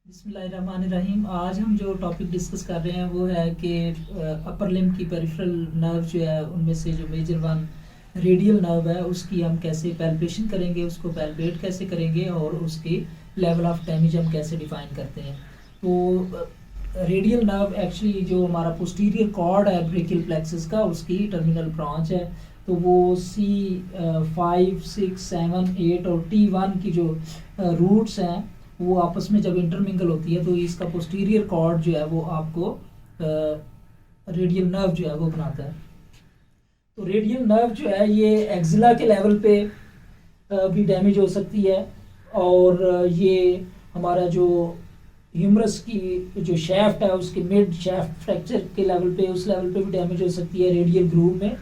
बिस्मिल्लाहिर्रहमानिर्रहीम। आज हम जो टॉपिक डिस्कस कर रहे हैं वो है कि अपर लिम्ब की पेरिफेरल नर्व जो है उनमें से जो मेजर वन रेडियल नर्व है उसकी हम कैसे पैल्पेशन करेंगे, उसको पैल्पेट कैसे करेंगे और उसकी लेवल ऑफ डैमेज हम कैसे डिफाइन करते हैं। तो रेडियल नर्व एक्चुअली जो हमारा पोस्टीरियर कॉर्ड है ब्रेकियल प्लेक्सस का, उसकी टर्मिनल ब्रांच है। तो वो C5, 6, 7, 8 और T1 की जो रूट्स हैं वो आपस में जब इंटरमिंगल होती है तो इसका पोस्टीरियर कॉर्ड जो है वो आपको रेडियल नर्व जो है वो बनाता है। तो रेडियल नर्व जो है ये एक्सिला के लेवल पे भी डैमेज हो सकती है, और ये हमारा जो ह्यूमरस की जो शैफ्ट है उसके मिड शैफ्ट फ्रैक्चर के लेवल पे, उस लेवल पे भी डैमेज हो सकती है रेडियल ग्रूव में।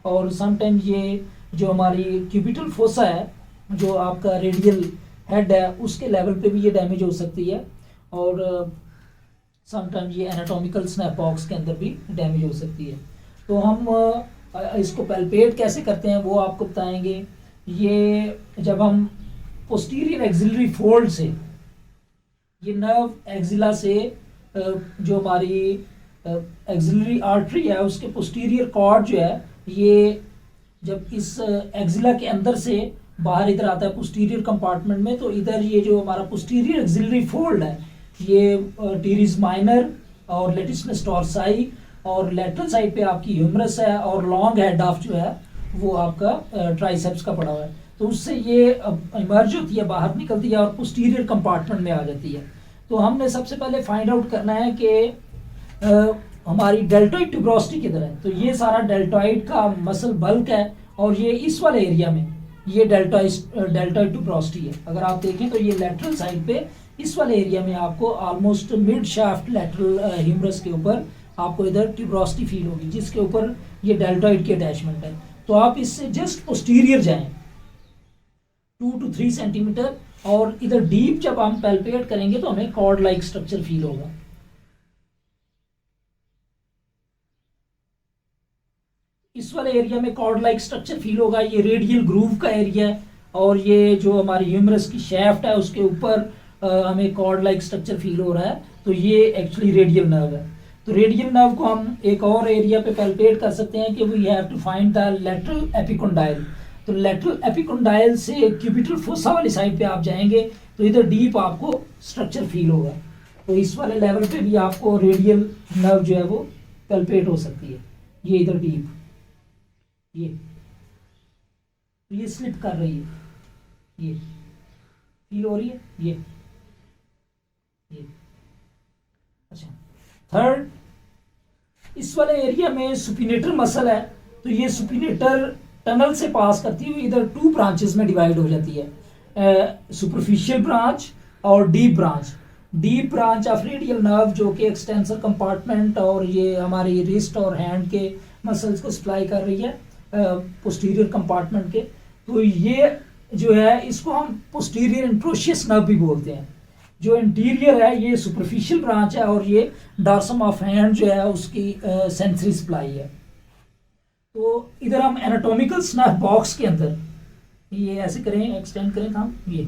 और समटाइम ये जो हमारी क्यूबिटल फोसा है, जो आपका रेडियल हेड है, उसके लेवल पे भी ये डैमेज हो सकती है। और समटाइम ये एनाटॉमिकल स्नैप बॉक्स के अंदर भी डैमेज हो सकती है। तो हम इसको पैल्पेट कैसे करते हैं वो आपको बताएंगे। ये जब हम पोस्टीरियर एक्सिलरी फोल्ड से, ये नर्व एक्सिला से जो हमारी एक्सिलरी आर्टरी है उसके पोस्टीरियर कॉर्ड जो है, ये जब इस एक्सिला के अंदर से बाहर इधर आता है पोस्टीरियर कंपार्टमेंट में, तो इधर ये जो हमारा पोस्टीरियर एक्सिलरी फोल्ड है ये टीरिस माइनर और लेटिस टॉर्साई और लेटरल साइड पे आपकी ह्यूमरस है, और लॉन्ग हेड ऑफ जो है वो आपका ट्राइसेप्स का पड़ा हुआ है। तो उससे ये इमर्ज होती है, बाहर निकलती है और पोस्टीरियर कंपार्टमेंट में आ जाती है। तो हमने सबसे पहले फाइंड आउट करना है कि हमारी डेल्टॉइड ट्यूब्रोस्टी किधर है। तो ये सारा डेल्टॉइड का मसल बल्क है, और ये इस वाले एरिया में ये डेल्टॉइड ट्यूब्रोस्टी है। अगर आप देखें तो ये लेटरल साइड पे इस वाले एरिया में आपको almost mid shaft lateral humerus के ऊपर आपको इधर ट्यूब्रोस्टी फील होगी, जिसके ऊपर ये डेल्टॉइड की अटैचमेंट है। तो आप इससे जस्ट पोस्टीरियर जाएं 2 to 3 सेंटीमीटर, और इधर डीप जब हम पैल्पेट करेंगे तो हमें कॉर्ड लाइक स्ट्रक्चर फील होगा। इस वाले एरिया में कॉर्ड लाइक स्ट्रक्चर फील होगा। ये रेडियल ग्रूव का एरिया है, और ये जो हमारी ह्यूमरस की शैफ्ट है उसके ऊपर हमें कॉर्ड लाइक स्ट्रक्चर फील हो रहा है। तो ये एक्चुअली रेडियल नर्व है। तो रेडियल नर्व को हम एक और एरिया पे पैल्पेट कर सकते हैं कि we have to find the lateral epicondyle. तो लेटरल एपिकोंडाइल से क्यूबिटल फोसा वाली साइड पे आप जाएंगे तो इधर डीप आपको स्ट्रक्चर फील होगा। तो इस वाले लेवल पे भी आपको रेडियल नर्व जो है वो पैल्पेट हो सकती है। ये इधर डीप ये स्लिप कर रही है, ये फील हो रही है, ये अच्छा। थर्ड, इस वाले एरिया में सुपिनेटर मसल है। तो ये सुपिनेटर टनल से पास करती हुई इधर 2 ब्रांचेस में डिवाइड हो जाती है, सुपरफिशियल ब्रांच और deep branch. Deep branch of radial nerve जो कि एक्सटेंसर कंपार्टमेंट और ये हमारी रिस्ट और हैंड के मसल्स को सप्लाई कर रही है पोस्टीरियर कंपार्टमेंट के। तो ये जो है इसको हम पोस्टीरियर इंट्रोशियस नर्व भी बोलते हैं। जो इंटीरियर है ये सुपरफिशियल ब्रांच है, और ये डॉर्सम ऑफ हैंड जो है उसकी सेंसरी सप्लाई है। तो इधर हम एनाटॉमिकल स्नैप बॉक्स के अंदर ये ऐसे करें, एक्सटेंड करें हम ये,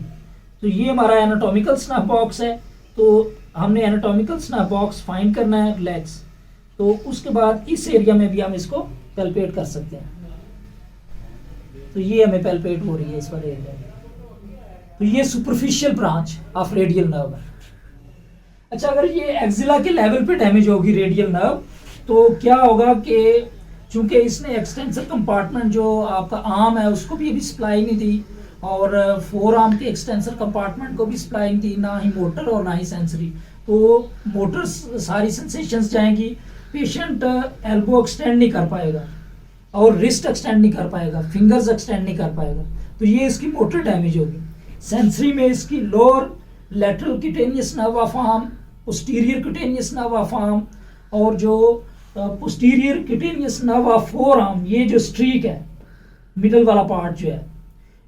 तो ये हमारा एनाटॉमिकल स्नैप बॉक्स है। तो हमने एनाटॉमिकल स्नैप बॉक्स फाइंड करना है रिलैक्स। तो उसके बाद इस एरिया में भी हम इसको पैल्पेट कर सकते हैं। तो ये हमें पैल्पेट हो रही है इस वाले एरिया में। तो ये superficial branch of radial nerve है। अच्छा, अगर ये एक्सिला के लेवल पे डैमेज होगी रेडियल नर्व, तो क्या होगा कि चूंकि इसने एक्सटेंसर कंपार्टमेंट जो आपका आर्म है उसको भी अभी सप्लाई नहीं दी, और फोर आर्म के एक्सटेंसर कंपार्टमेंट को भी सप्लाई नहीं दी, ना ही मोटर और ना ही सेंसरी। तो मोटर सारी सेंसेशंस जाएंगी, पेशेंट एल्बो एक्सटेंड नहीं कर पाएगा और रिस्ट एक्सटेंड नहीं कर पाएगा, फिंगर्स एक्सटेंड नहीं कर पाएगा। तो ये इसकी मोटर डैमेज होगी। सेंसरी में इसकी lower lateral cutaneous nerve of arm, posterior cutaneous nerve of arm, और जो posterior cutaneous nerve of four arm, ये जो स्ट्रीक है मिडल वाला पार्ट जो है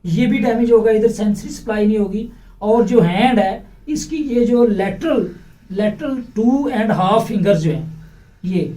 ये भी डैमेज होगा, इधर सेंसरी सप्लाई नहीं होगी। और जो हैंड है इसकी ये जो लेटरल 2.5 फिंगर जो है, ये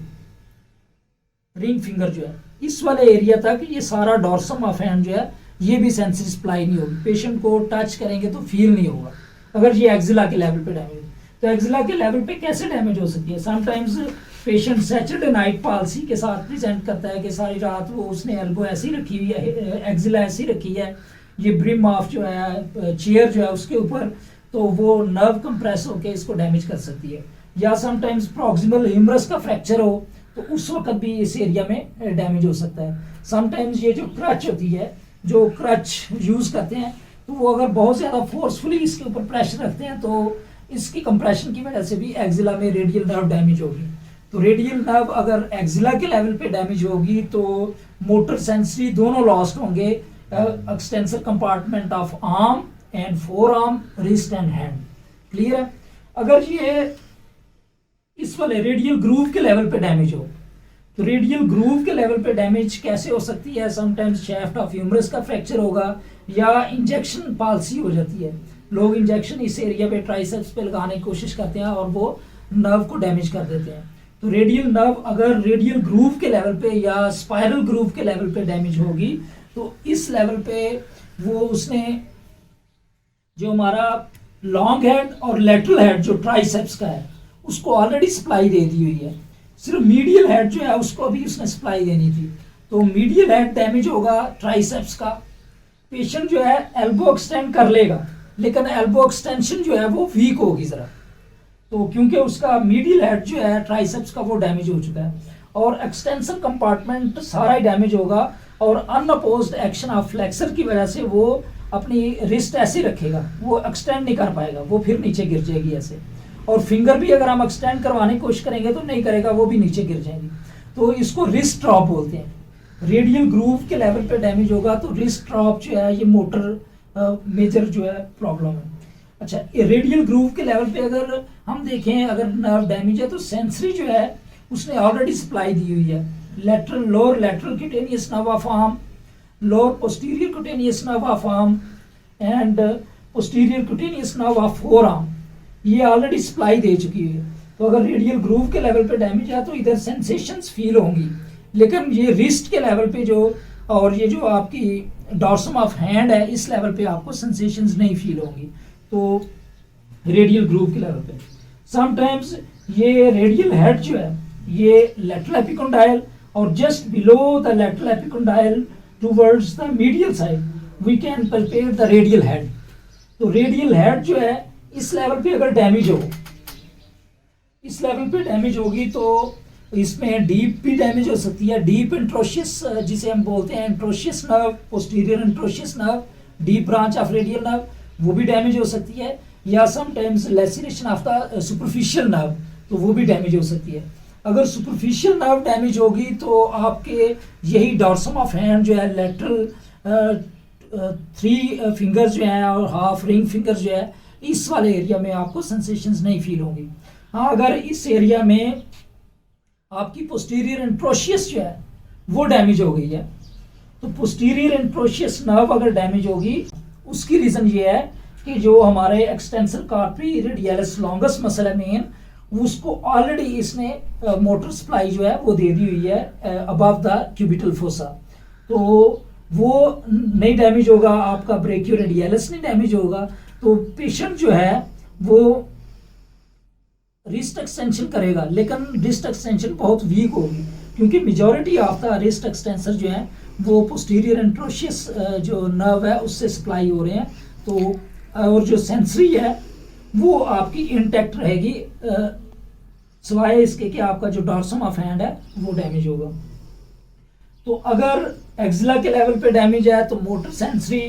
रिंग फिंगर जो है, इस वाले एरिया तक ये सारा डॉर्सम ऑफ हैंड जो है ये भी सेंसरी सप्लाई नहीं होगी। पेशेंट को टच करेंगे तो फील नहीं होगा अगर ये एक्सिला के लेवल पे डैमेज। तो एक्जिला के लेवल पे कैसे डैमेज हो सकती है? Sometimes patient Saturday night palsy के साथ प्रेजेंट करता है कि सारी रात वो उसने एल्बो ऐसी रखी हुई है, एक्जिला ऐसी रखी है, ये ब्रिम ऑफ जो है चेयर जो है उसके ऊपर, तो वो नर्व कंप्रेस होकर इसको डैमेज कर सकती है। या समटाइम्स प्रॉक्सिमल ह्यूमरस का फ्रैक्चर हो तो उस वक्त भी इस एरिया में डैमेज हो सकता है। समटाइम्स ये जो क्रच होती है, जो क्रच यूज करते हैं, तो वो अगर बहुत ज्यादा फोर्सफुली इसके ऊपर प्रेशर रखते हैं तो इसकी कंप्रेशन की वजह से भी एक्जिला में रेडियल नर्व डैमेज होगी। तो रेडियल नर्व अगर एक्जिला के लेवल पे डैमेज होगी तो मोटर सेंसरी दोनों लॉस्ट होंगे, extensor compartment of arm and four arm, wrist and hand. Clear है? अगर ये इस वाले रेडियल ग्रूव के लेवल पे डैमेज हो तो रेडियल ग्रूव के लेवल पे डैमेज कैसे हो सकती है? समटाइम्स शैफ्ट ऑफ ह्यूमरस का फ्रैक्चर होगा या इंजेक्शन पॉलिसी हो जाती है। लोग इंजेक्शन इस एरिया पे ट्राइसेप्स पे लगाने की कोशिश करते हैं और वो नर्व को डैमेज कर देते हैं। तो रेडियल नर्व अगर रेडियल ग्रूव के लेवल पे या स्पाइरल ग्रूव के लेवल पे डैमेज होगी तो इस लेवल पे वो उसने जो हमारा लॉन्ग हेड और लेटरल हेड जो ट्राइसेप्स का है उसको ऑलरेडी सप्लाई दे दी हुई है, सिर्फ मीडियल हेड जो है उसको अभी उसने सप्लाई देनी थी। तो मीडियल हेड डैमेज होगा ट्राइसेप्स का, पेशेंट जो है एल्बो एक्सटेंड कर लेगा लेकिन एल्बो एक्सटेंशन जो है वो वीक होगी जरा, तो क्योंकि उसका मीडियल हेड जो है ट्राइसेप्स का वो डैमेज हो चुका है और एक्सटेंसर कंपार्टमेंट सारा ही डैमेज होगा और अनअपोज्ड एक्शन ऑफ फ्लेक्सर की वजह से वो अपनी रिस्ट ऐसे रखेगा, वो एक्सटेंड नहीं कर पाएगा, वो फिर नीचे गिर जाएगी ऐसे। और फिंगर भी अगर हम एक्सटेंड करवाने की कोशिश करेंगे तो नहीं करेगा, वो भी नीचे गिर जाएगी। तो इसको रिस्ट ड्रॉप बोलते हैं। रेडियल ग्रूव के लेवल पे डैमेज होगा तो रिस्ट ड्रॉप जो है ये मोटर मेजर जो है प्रॉब्लम है। अच्छा, रेडियल ग्रूव के लेवल पे अगर हम देखें, अगर नर्व डैमेज है तो सेंसरी जो है उसने ऑलरेडी सप्लाई दी हुई है। Lateral lower lateral cutaneous nerve of arm, lower posterior cutaneous nerve of arm and posterior cutaneous nerve of four arm, ये ऑलरेडी सप्लाई दे चुकी है। तो अगर रेडियल ग्रूव के लेवल पे डैमेज है तो इधर सेंसेशंस फील होंगी, लेकिन ये रिस्ट के लेवल पे जो और ये जो आपकी डॉर्सम ऑफ हैंड है इस लेवल पे आपको सेंसेशंस नहीं फील होंगी। तो रेडियल ग्रूव के लेवल पे समटाइम्स ये रेडियल हेड जो है ये लेटरल एपिकोंडाइल और just below the lateral epicondyle towards the medial side we can palpate the radial head. तो रेडियल हेड जो है इस लेवल पे अगर डैमेज हो, इस लेवल पे डैमेज होगी तो इसमें डीप भी डैमेज हो सकती है। डीप इंट्रोशियस जिसे हम बोलते हैं interosseous nerve, posterior interosseous nerve, deep branch of radial nerve, वो भी डैमेज हो सकती है। या sometimes laceration of the superficial nerve, तो वो भी डैमेज हो सकती है। अगर सुपरफिशियल नर्व डैमेज होगी तो आपके यही डॉर्सम ऑफ हैंड जो है, लेटरल 3 फिंगर्स जो हैं और हाफ रिंग फिंगर्स जो है, इस वाले एरिया में आपको सेंसेशंस नहीं फील होंगी। हाँ, अगर इस एरिया में आपकी पोस्टीरियर इंट्रोशियस जो है वो डैमेज हो गई है तो पोस्टीरियर इंट्रोशियस नर्व अगर डैमेज होगी उसकी रीजन ये है कि जो हमारे एक्सटेंसर कार्पी रेडियलिस लॉन्गस मसल है मेन, उसको ऑलरेडी इसने मोटर सप्लाई जो है वो दे दी हुई है अबव द क्यूबिटल फोसा, तो वो नहीं डैमेज होगा। आपका ब्रेकियो रेडियलिस नहीं डैमेज होगा तो पेशेंट जो है वो रिस्ट एक्सटेंशन करेगा, लेकिन रिस्ट एक्सटेंशन बहुत वीक होगी क्योंकि majority of the wrist extensor जो है वो पोस्टीरियर इंट्रोशियस जो नर्व है उससे सप्लाई हो रहे हैं। तो और जो सेंसरी है वो आपकी इंटैक्ट रहेगी सिवाय इसके कि आपका जो डॉर्सम ऑफ हैंड है वो डैमेज होगा। तो अगर एक्जिला के लेवल पे डैमेज है तो मोटर सेंसरी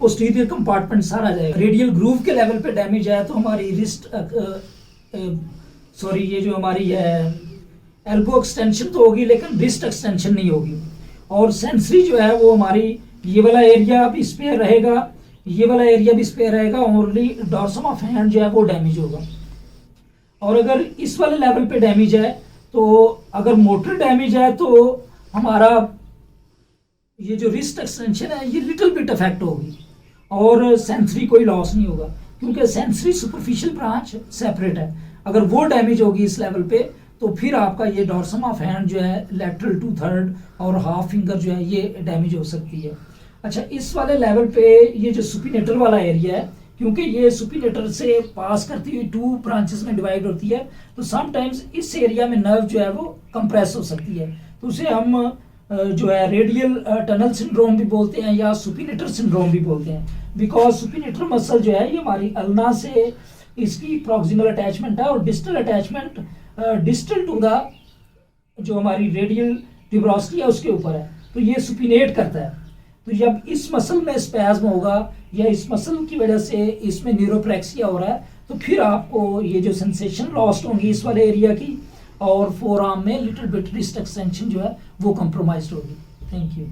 पोस्टीरियर कंपार्टमेंट सारा जाएगा। रेडियल ग्रूव के लेवल पे डैमेज है तो हमारी रिस्ट ये जो हमारी है एल्बो एक्सटेंशन तो होगी लेकिन रिस्ट एक्सटेंशन नहीं होगी। और सेंसरी जो है वो हमारी ये वाला एरिया भी स्पेयर रहेगा, ये वाला एरिया भी स्पेयर रहेगा, ओनली डॉर्सम ऑफ हैंड जो है वो डैमेज होगा। और अगर इस वाले लेवल पे डैमेज है तो अगर मोटर डैमेज है तो हमारा ये जो रिस्ट एक्सटेंशन है ये लिटिल बिट अफेक्ट होगी और सेंसरी कोई लॉस नहीं होगा क्योंकि सेंसरी सुपरफिशियल ब्रांच सेपरेट है। अगर वो डैमेज होगी इस लेवल पे तो फिर आपका ये डॉर्सम ऑफ हैंड जो है लेटरल 2/3 और हाफ फिंगर जो है ये डैमेज हो सकती है। अच्छा, इस वाले लेवल पे ये जो सुपिनेटर वाला एरिया है क्योंकि ये सुपिनेटर से पास करती हुई 2 ब्रांचेस में डिवाइड होती है, तो समटाइम्स इस एरिया में नर्व जो है वो कंप्रेस हो सकती है, तो उसे हम जो है रेडियल टनल सिंड्रोम भी बोलते हैं या सुपिनेटर सिंड्रोम भी बोलते हैं। बिकॉज सुपिनेटर मसल जो है ये हमारी अल्ना से इसकी प्रॉक्सिमल अटैचमेंट है और distal attachment distal to the जो हमारी रेडियल ट्यूबरोसिटी है उसके ऊपर है, तो ये सुपिनेट करता है। तो जब इस मसल में स्पैज्म होगा या इस मसल की वजह से इसमें न्यूरोप्रेक्सिया हो रहा है, तो फिर आपको ये जो सेंसेशन लॉस्ट होंगी इस वाले एरिया की, और फोर आर्म में लिटिल बिट रिस्ट एक्सटेंशन जो है वो कंप्रोमाइज्ड होगी। Thank you.